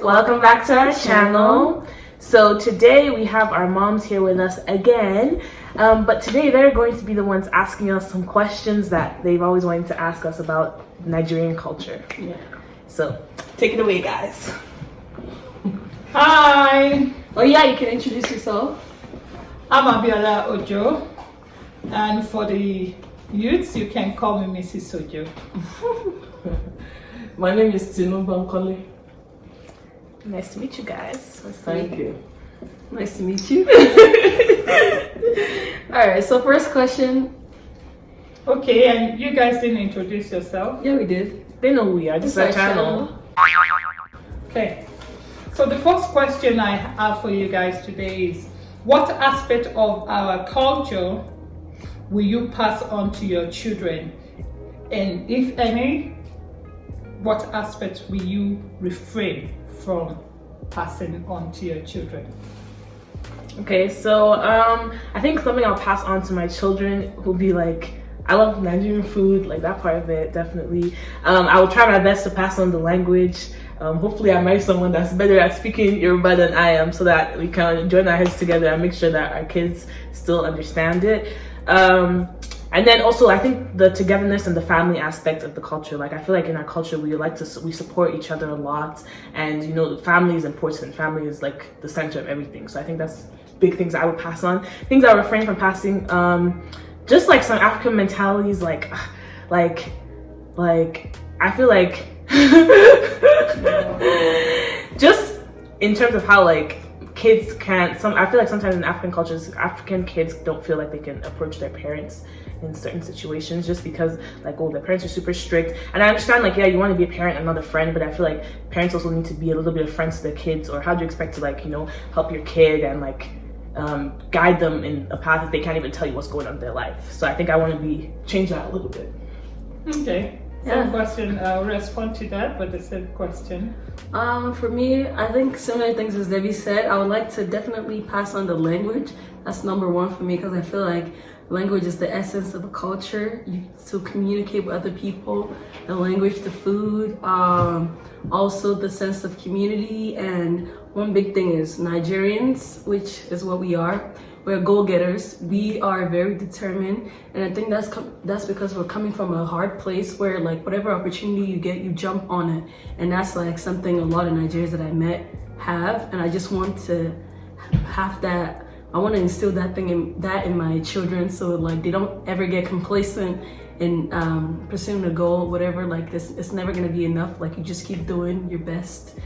Welcome back to our channel. So today we have our moms here with us again, but today they're going to be the ones asking us some questions that they've always wanted to ask us about Nigerian culture. Yeah. So take it away, guys. Hi. Oh yeah, you can introduce yourself. I'm Abiola Ojo, and for the youths, you can call me Mrs. Ojo. My name is Tinu Bankole. Nice to meet you guys. Thank you. Nice to meet you. Alright, so first question. Okay, and you guys didn't introduce yourself? Yeah, we did. They know who we are. This is our channel. Okay. So the first question I have for you guys today is, what aspect of our culture will you pass on to your children? And if any, what aspect will you refrain from passing on to your children? Okay, so I think something I'll pass on to my children will be like, I love Nigerian food, like that part of it, definitely. I will try my best to pass on the language. Hopefully I marry someone that's better at speaking Yoruba than I am, so that we can join our heads together and make sure that our kids still understand it. And then also, I think the togetherness and the family aspect of the culture. Like, I feel like in our culture, we support each other a lot, and you know, family is important. Family is like the center of everything. So I think that's big things I would pass on. Things I refrain from passing, just like some African mentalities, like I feel like just in terms of how like kids can't. I feel like sometimes in African cultures, African kids don't feel like they can approach their parents in certain situations just because like, oh, their parents are super strict. And I understand, like, yeah, you want to be a parent and not a friend, but I feel like parents also need to be a little bit of friends to their kids. Or how do you expect to, like, you know, help your kid and like guide them in a path if they can't even tell you what's going on in their life? So I think I want to change that a little bit. Okay. Same question. I'll respond to that, but the same question. For me, I think similar things as Debbie said. I would like to definitely pass on the language. That's number one for me, because I feel like language is the essence of a culture. To communicate with other people, the language, the food, also the sense of community. And one big thing is Nigerians, which is what we are. We're go-getters. We are very determined, and I think that's because we're coming from a hard place where, like, whatever opportunity you get, you jump on it. And that's like something a lot of Nigerians that I met have, and I just want to have that. I want to instill that in my children, so like they don't ever get complacent in pursuing a goal, whatever. Like this, it's never gonna be enough. Like, you just keep doing your best.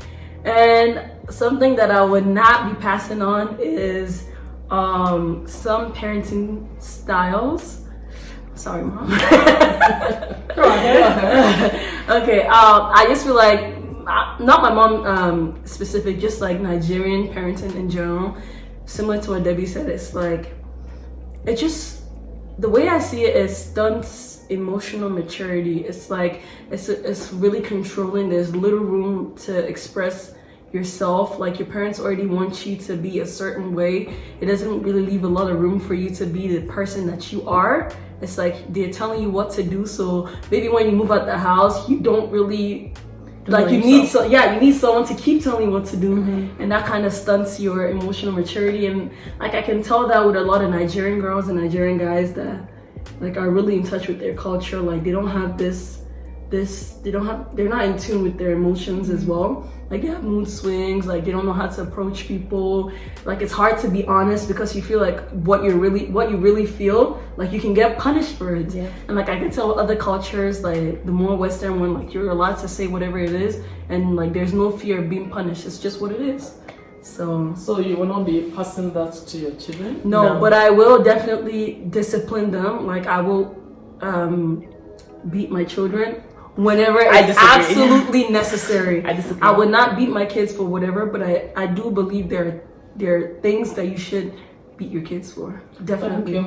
And something that I would not be passing on is some parenting styles. Sorry, Mom. Go ahead. Okay, I just feel like, not my mom specific, just like Nigerian parenting in general. Similar to what Debbie said, it's like, it just, the way I see it is stunts emotional maturity. It's like, it's really controlling. There's little room to express yourself. Like, your parents already want you to be a certain way. It doesn't really leave a lot of room for you to be the person that you are. It's like they're telling you what to do, so maybe when you move out the house, you don't really you need someone to keep telling you what to do. And that kind of stunts your emotional maturity. And like, I can tell that with a lot of Nigerian girls and Nigerian guys that like are really in touch with their culture. Like, they don't have they're not in tune with their emotions as well. Like, they have mood swings, like they don't know how to approach people. Like, it's hard to be honest because you feel like what you really feel, like you can get punished for it. Yeah. And like, I can tell other cultures, like the more Western one, like you're allowed to say whatever it is, and like there's no fear of being punished. It's just what it is. So you will not be passing that to your children? No, but I will definitely discipline them. Like, I will beat my children whenever it's absolutely necessary. I would not beat my kids for whatever, but I do believe there are things that you should beat your kids for. Definitely. Thank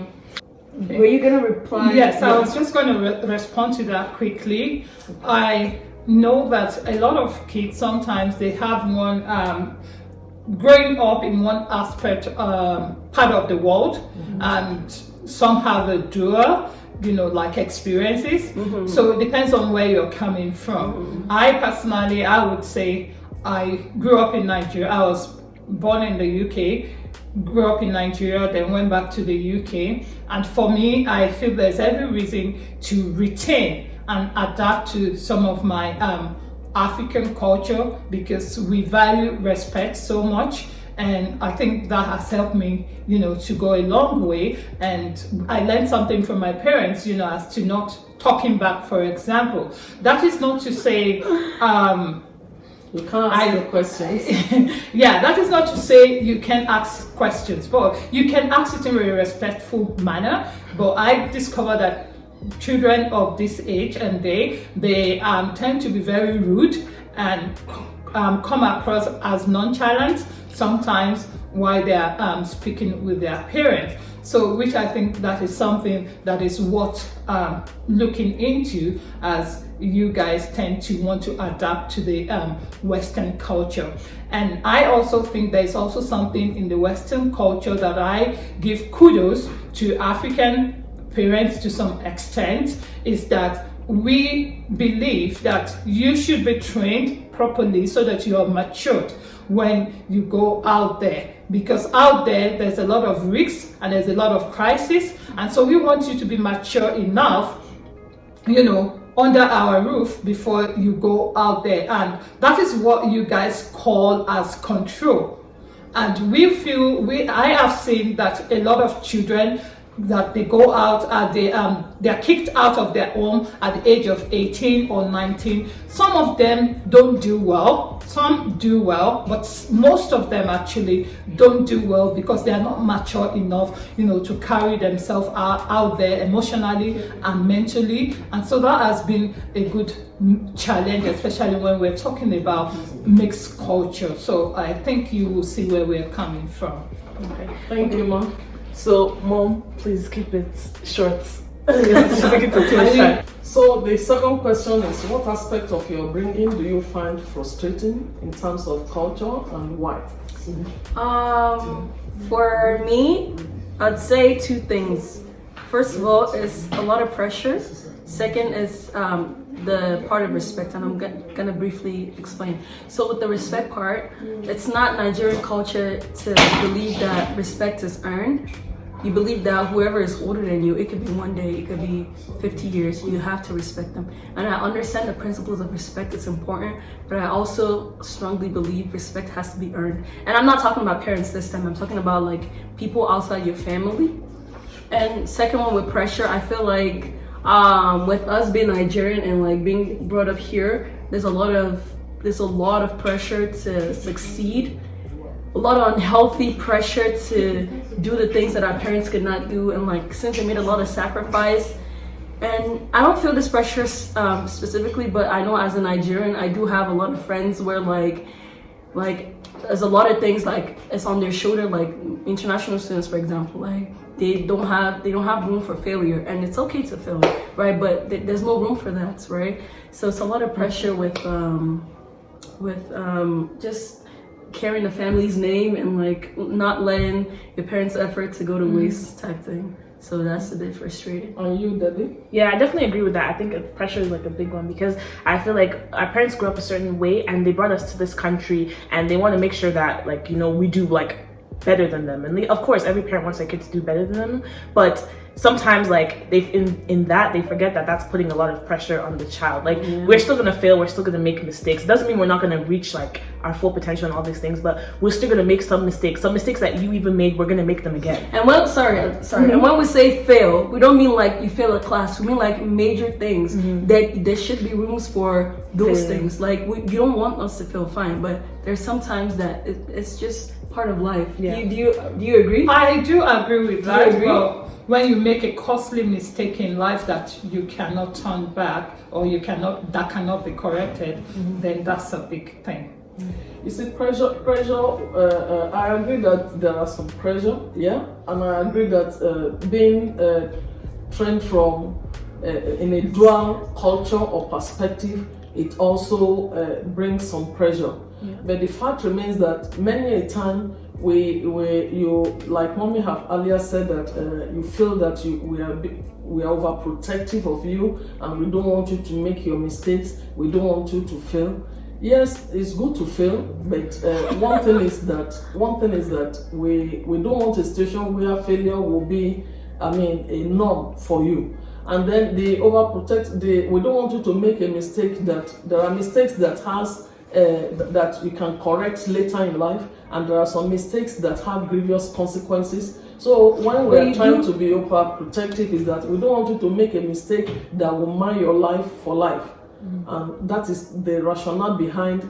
you. Okay. Were you gonna reply? Yes, I was just going to respond to that quickly. I know that a lot of kids, sometimes they have one growing up in one aspect part of the world, and some have a dual, like experiences. So it depends on where you're coming from. I personally, I would say I grew up in Nigeria. I was born in the UK, grew up in Nigeria, then went back to the UK. And for me, I feel there's every reason to retain and adapt to some of my African culture, because we value respect so much. And I think that has helped me, to go a long way. And I learned something from my parents, as to not talking back, for example. That is not to say, You can't ask your questions. yeah, that is not to say you can ask questions, but you can ask it in a respectful manner. But I discovered that children of this age and they tend to be very rude and come across as nonchalant sometimes while they are speaking with their parents. So, which I think that is something that is worth looking into, as you guys tend to want to adapt to the Western culture. And I also think there's also something in the Western culture that I give kudos to African parents to some extent, is that we believe that you should be trained properly so that you are matured when you go out there, because out there's a lot of risks and there's a lot of crisis, and so we want you to be mature enough, under our roof before you go out there. And that is what you guys call as control. And I have seen that a lot of children that they go out they're kicked out of their home at the age of 18 or 19. Some of them don't do well, some do well, but most of them actually don't do well because they are not mature enough, to carry themselves out there emotionally and mentally. And so that has been a good challenge, especially when we're talking about mixed culture. So I think you will see where we're coming from. Okay. Thank you, Mom. So, Mom, please keep it short. Make it to 2 minutes. So the second question is, what aspect of your bringing do you find frustrating in terms of culture, and why? For me, I'd say two things. First of all, is a lot of pressure. Second is the part of respect, and I'm gonna briefly explain. So with the respect part, it's not Nigerian culture to believe that respect is earned. You believe that whoever is older than you, it could be one day, it could be 50 years, you have to respect them. And I understand the principles of respect, it's important, but I also strongly believe respect has to be earned. And I'm not talking about parents this time, I'm talking about like people outside your family. And second one, with pressure, I feel like with us being Nigerian and like being brought up here, there's a lot of pressure to succeed, a lot of unhealthy pressure to do the things that our parents could not do, and like since they made a lot of sacrifice. And I don't feel this pressure specifically, but I know as a Nigerian, I do have a lot of friends where like there's a lot of things like it's on their shoulder, like international students, for example, like they don't have room for failure, and it's okay to fail, right? But there's no room for that, right? So it's a lot of pressure with just carrying the family's name and like not letting your parents' effort to go to waste type thing. So that's a bit frustrating. And you, Debbie? Yeah, I definitely agree with that. I think pressure is like a big one, because I feel like our parents grew up a certain way and they brought us to this country and they want to make sure that like, we do like better than them. And of course, every parent wants their kids to do better than them, but sometimes like they forget that that's putting a lot of pressure on the child. Like we're still gonna fail, we're still gonna make mistakes. It doesn't mean we're not gonna reach like our full potential and all these things, but we're still gonna make some mistakes that you even made, we're gonna make them again. And when and when we say fail, we don't mean like you fail a class, we mean like major things that there should be rooms for those things. Like you don't want us to feel fine, but there's sometimes that it's just part of life. Yeah. Do you agree? I do agree with that. agree? Well, when you make a costly mistake in life that you cannot turn back, or that cannot be corrected, then that's a big thing. You see, pressure. I agree that there are some pressure, yeah, and I agree that being trained from in a dual culture or perspective, it also brings some pressure. Yeah. But the fact remains that many a time you like Mommy have earlier said that you feel that we are overprotective of you and we don't want you to make your mistakes, we don't want you to fail. yes, it's good to fail, but one thing is that we don't want a situation where failure will be, I mean, a norm for you. And then they overprotect. We don't want you to make a mistake. That there are mistakes that has that you can correct later in life, and there are some mistakes that have grievous consequences. So when we are trying to be overprotective, is that we don't want you to make a mistake that will mar your life for life. And that is the rationale behind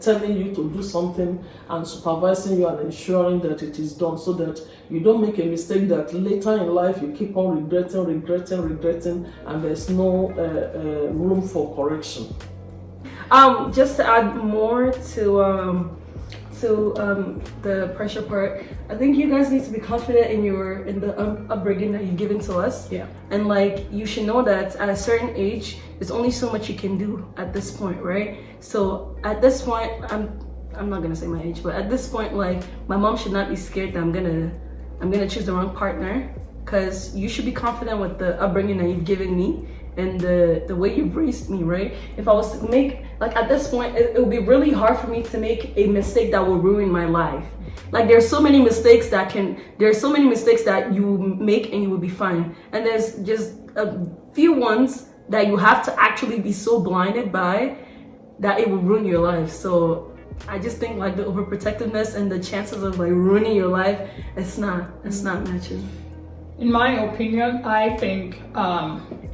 telling you to do something and supervising you and ensuring that it is done, so that you don't make a mistake that later in life you keep on regretting, and there's no room for correction. Just to add more to the pressure part, I think you guys need to be confident in the upbringing that you've given to us. Yeah. And like, you should know that at a certain age, there's only so much you can do at this point, right? So at this point, I'm not gonna say my age, but at this point, like, my mom should not be scared that I'm gonna choose the wrong partner, because you should be confident with the upbringing that you've given me and the way you've raised me, right? If I was to make, like, at this point, it would be really hard for me to make a mistake that will ruin my life. Like, there's so many mistakes that you make and you will be fine. And there's just a few ones that you have to actually be so blinded by that it will ruin your life. So I just think, like, the overprotectiveness and the chances of, like, ruining your life, it's not matching. In my opinion, I think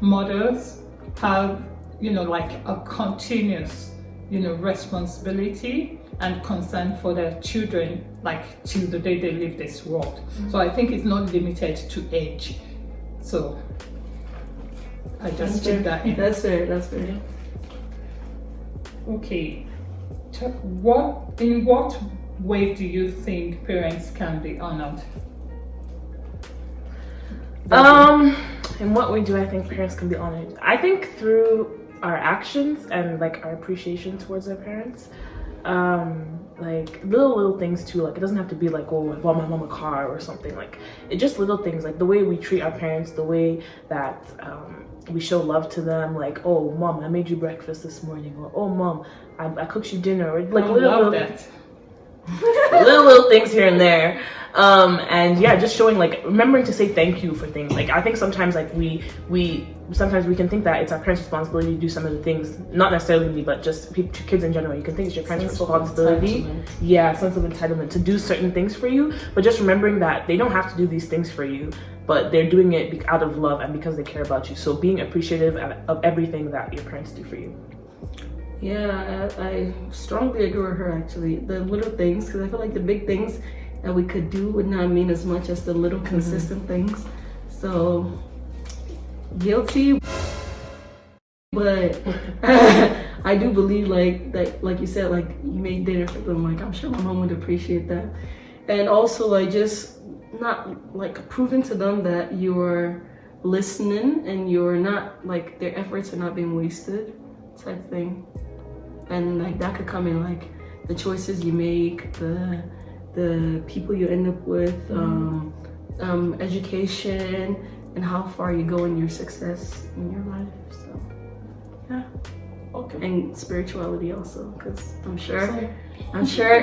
mothers have, like, a continuous, responsibility and concern for their children, like, till the day they leave this world. So I think it's not limited to age. So I just think that. That's fair. Okay. In what way do you think parents can be honored? In what way do I think parents can be honored? I think through our actions and, like, our appreciation towards our parents. Like little things too. Like, it doesn't have to be like, oh, I bought my mom a car or something. Like, it just little things, like the way we treat our parents, the way that we show love to them. Like, oh, mom, I made you breakfast this morning, or oh, mom, I cooked you dinner, or like little things here and there. And yeah, just showing, like, remembering to say thank you for things. Like, I think sometimes, like, we can think that it's our parents' responsibility to do some of the things, not necessarily me, but just kids in general. You can think it's your parents' responsibility, sense of entitlement to do certain things for you, but just remembering that they don't have to do these things for you, but they're doing it out of love and because they care about you. So being appreciative of everything that your parents do for you. Yeah, I strongly agree with her, actually. The little things, because I feel like the big things that we could do would not mean as much as the little consistent things. So, guilty, but I do believe, like you said, like, you made dinner for them. Like, I'm sure my mom would appreciate that. And also, like, just not, like, proving to them that you're listening and you're not, like, their efforts are not being wasted, type thing. And, like, that could come in, like, the choices you make, the people you end up with, education, and how far you go in your success in your life. So, yeah. Okay. And spirituality also, because I'm sure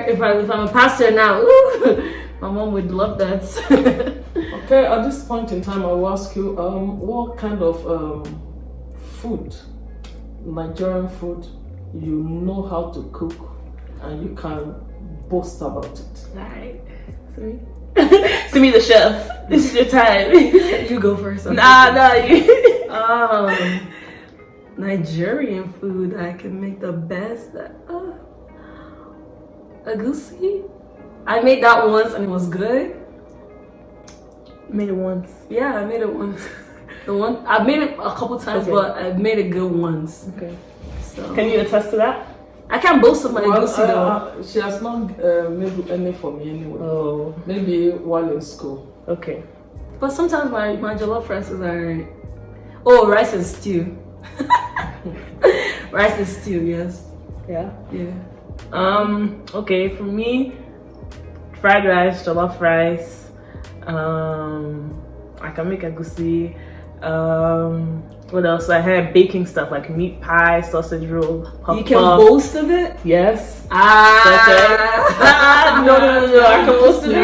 if I'm a pastor now, ooh, my mom would love that. Okay, at this point in time, I will ask you, what kind of food, Nigerian food, you know how to cook and you can boast about it? Alright, send me the chef. This is your time. You go first. Nah, you. Nigerian food I can make the best. Egusi. I made that once and it was good. Made it once. Yeah, I made it once. I made it a couple times, but I made it good once. Okay. So can you attest to that? I can't boast of my egusi though. She has not made any for me anyway. Oh. Maybe while in school. Okay. But sometimes my jollof rice is alright. Oh, rice and stew. Rice and stew, yes. Yeah. Yeah. Okay, for me, fried rice, jollof rice. I can make egusi. What else? I had baking stuff like meat pie, sausage roll, puff You can puff. boast of it? Yes. Ah. No, I can boast of it.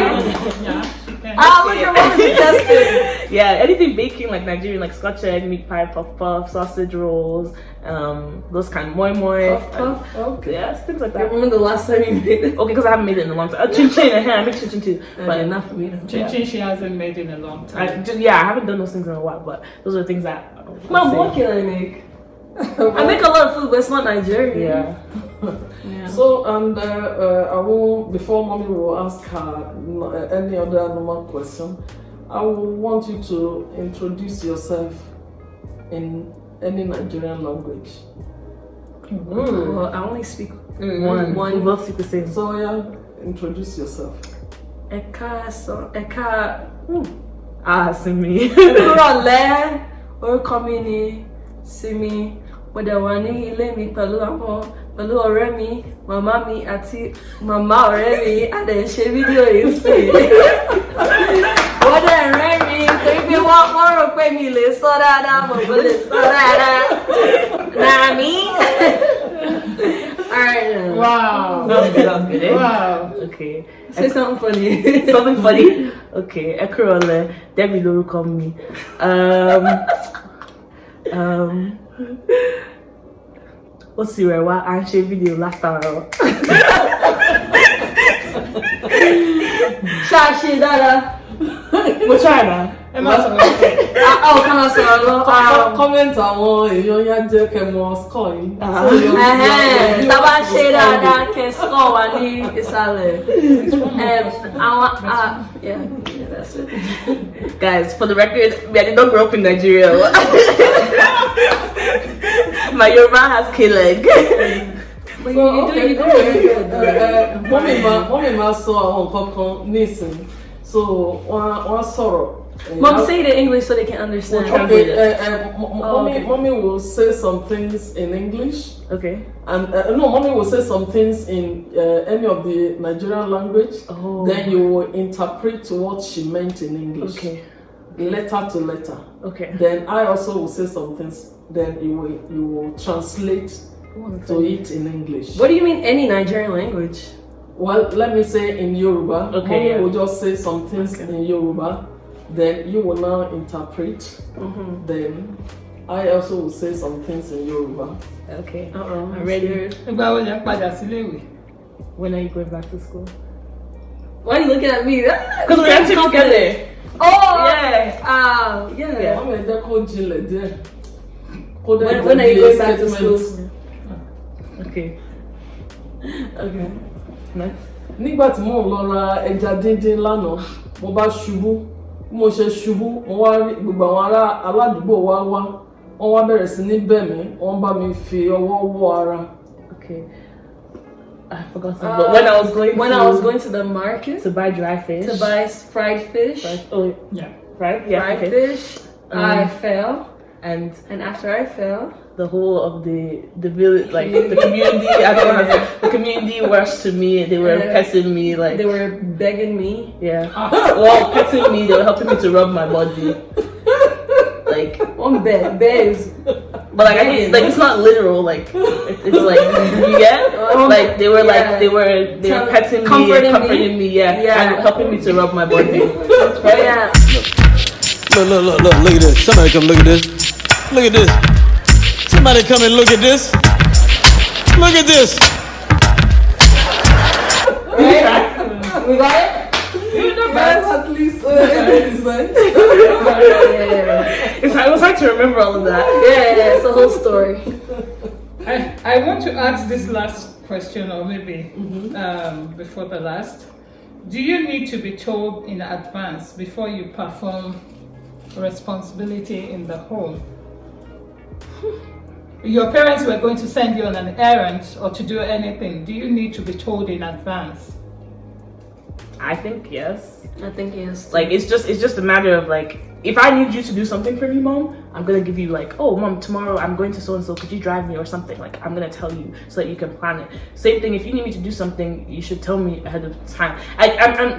Yeah. Look at what you tested. Yeah, anything baking like Nigerian, like Scotch egg, meat pie, puff puff, sausage rolls, those kind of moi moi. Puff. Okay. Yeah, things like I that. remember the last time you made it. Okay, because I haven't made it in a long time. Chin chin, I make chin chin too. But not for me. Chin chin she hasn't made in a long time. I haven't done those things in a while, but those are the things that. Mom, what can I make? I make a lot of food, but it's not Nigerian. Yeah. Yeah. So, and I will, before mommy will ask her any other normal question, I will want you to introduce yourself in any Nigerian language. Well, I only speak One. We both speak the same. So, yeah, introduce yourself. Eka. Simi. Kúrọ̀lẹ́, orúkọ mi ni Simi. Mo dẹ̀ wà ní ilé mi pẹ̀lú ọ̀rẹ́ mi, màmá mi àti màmá ọ̀rẹ́ mi. A dẹ̀ ń ṣe fídíò yìí sí. Wọ́n dẹ̀ rẹ́rìn-ín torí pé wọ́n rò pé mi lè sọ dáadáa, mo lè sọ dáadáa. Nami. Alright. Wow. That's good, eh? Wow. Okay. Say something funny. Something funny? Okay. Ekurole, Debbie lórúkọ mi. Ó sì rẹ̀ wá, à ń ṣe fídíò látàárọ̀. Ṣáṣe dáadáa. Mo try na. Ẹ má sọ̀rọ̀ pé. Ká máa sọ̀rọ̀ lọ. Comment àwọn èèyàn yá jẹ́ kẹ́ mọ score yìí. Tá bá ṣe dáadáa kẹ́ score wa ní ìsàlẹ̀. Yeah, that's it. Guys, for the record, I did not grow up in Nigeria. My Yoruba has K-leg. But you do very good. Mọ́mí máa sọ àwọn nǹkan kan nísìn, so wọ́n sọ̀rọ̀. Mom, say it in English so they can understand. Okay, mommy will say some things in English, Okay. and no, mommy will say some things in any of the Nigerian language. Oh. Then you will interpret what she meant in English, Okay. letter to letter. Okay. Then I also will say some things. Then you will translate to it in English. What do you mean any Nigerian language? Well, let me say in Yoruba. Okay, Mommy yeah. will just say some things in Yoruba. Then you will now interpret. Then I also will say some things in Yoruba. Okay. I'm ready. Ìgbà wo lẹ padà sílé ìwé? When are you going back to school? Why are you looking at me? Because we're actually together. Oh, Yeah. yeah. Mommy, jẹ́ kó jinlẹ̀ díẹ̀. When are you going back to school? Okay. Okay. Next. Nígbà tí mò ń lọ ra ẹja díndín lánàá, mo bá ṣubú. Bí mo ṣe ṣubú, mo wá rí gbogbo àwọn aládùúgbò wa wá. Wọ́n wá bẹ̀rẹ̀ sí ní bẹ̀ mí, wọ́n bá mi fi ọwọ́ wọ́ ara. Okay. I forgot something. But when I was going to the market to buy dry fish. to buy fried fish, Yeah. Right? Yeah. fried Okay. fish, I fell, And and after I fell, the whole of the village, like the community, I don't know, the community rushed to me. They were petting me, like they were begging me. yeah, well, petting me. They were helping me to rub my body, like. One bear is. But like I mean, like it's not literal. Like it's like yeah, like they were petting me, comforting me, and helping me to rub my body. Yeah. Look at this. Somebody come look at this. Look at this. Somebody come and look at this. Look at this. We got it? That's at least 80%. It was hard to remember all of that. Yeah, it's a whole story. I want to ask this last question, or maybe before the last. Do you need to be told in advance before you perform responsibility in the home? Your parents were going to send you on an errand or to do anything. Do you need to be told in advance? I think yes. I think yes. Like it's just a matter of like if I need you to do something for me, mom, I'm gonna give you like, oh, mom, tomorrow I'm going to so and so. Could you drive me or something? Like, I'm gonna tell you so that you can plan it. Same thing. If you need me to do something, you should tell me ahead of time.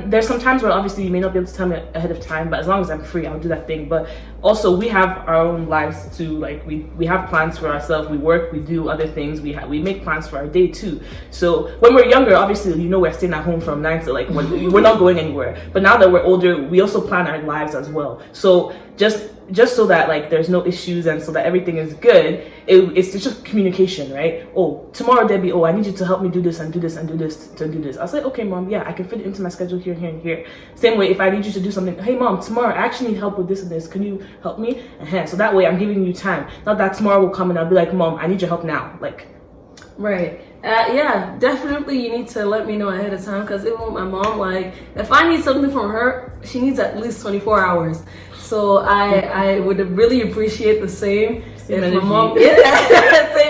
There's some times where obviously you may not be able to tell me ahead of time, but as long as I'm free, I'll do that thing. But also, we have our own lives too. Like, we have plans for ourselves. We work. We do other things. We make plans for our day too. So when we're younger, obviously, we're staying at home from 9 to like we're not going anywhere. But now that we're older, we also plan our lives as well. So just so that like there's no issues and so that everything is good, it's just communication, right? Oh, tomorrow Debbie, I need you to help me do this and do this and do this to do this. I'll say, okay, mom, yeah, I can fit it into my schedule here, here, and here. Same way, if I need you to do something, hey mom, tomorrow I actually need help with this and this. Can you help me? So that way I'm giving you time. Not that tomorrow will come and I'll be like, mom, I need your help now. Like, right. Yeah, definitely you need to let me know ahead of time, because even with my mom, like, if I need something from her, she needs at least 24 hours. So I would really appreciate the same if my mom, same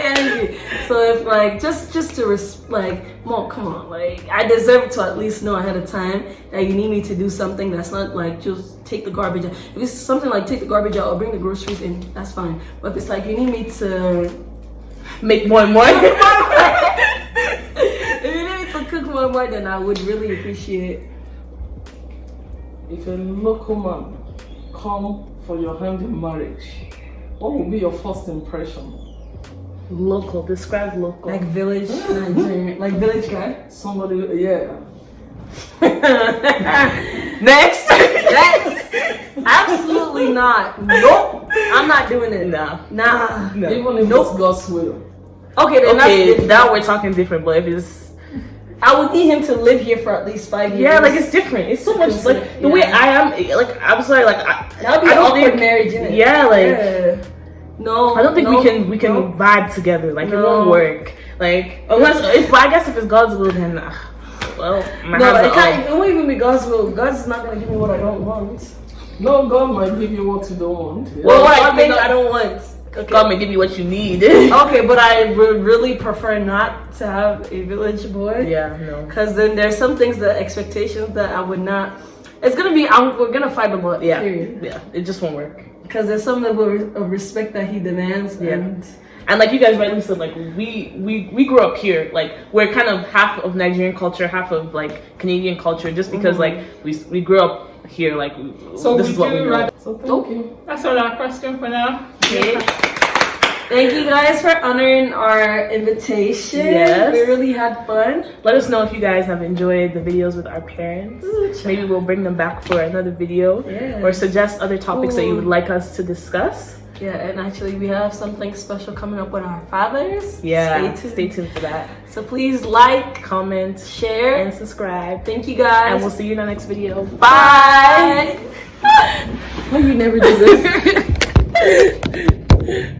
energy. So if like, just to like, mom, come on, like, I deserve to at least know ahead of time that you need me to do something that's not like just take the garbage out. If it's something like take the garbage out or bring the groceries in, that's fine. But if it's like you need me to make more and more. If you need me to cook more and more, then I would really appreciate it. If a local man come for your hand in marriage, what will be your first impression? Local, describe local. Like village Nigerian, like village guy. Somebody, yeah. Next. Absolutely not. Nope. I'm not doing it. Nah. No. Even if it's God's will. Okay, then Okay, now we're talking different, but if it's, I would need him to live here for at least 5 years. yeah, like it's different. It's so much like the way I am. Like I'm sorry, like that'd be I an don't awkward think marriage, innit? Yeah, like no. I don't think we can vibe together. Like it won't work. Like unless I guess if it's God's will, then well, my hands are it won't even be God's will. God's not gonna give me what I don't want. No, God might give you what you don't want. Yeah. Well, what I think I don't want. Okay. God may give you what you need. Okay, but I would really prefer not to have a village boy. Yeah, no. Because then there's some things, that expectations that I would not. It's gonna be. We're gonna fight a lot. Yeah, period. yeah. It just won't work. Because there's some level of respect that he demands. Yeah. And like you guys rightly said, like we grew up here. Like we're kind of half of Nigerian culture, half of like Canadian culture, just because like we grew up here. Like So this is what we know. So thank you. That's all our question for now. Okay. Thank you guys for honoring our invitation. Yes. We really had fun. Let us know if you guys have enjoyed the videos with our parents. Maybe we'll bring them back for another video. Yeah. Or suggest other topics that you would like us to discuss. Yeah, and actually we have something special coming up with our fathers. Yeah, Stay tuned. stay tuned for that. So please like, Comment, share, and subscribe. Thank you guys. And we'll see you in the next video. Bye. Well, you never do this.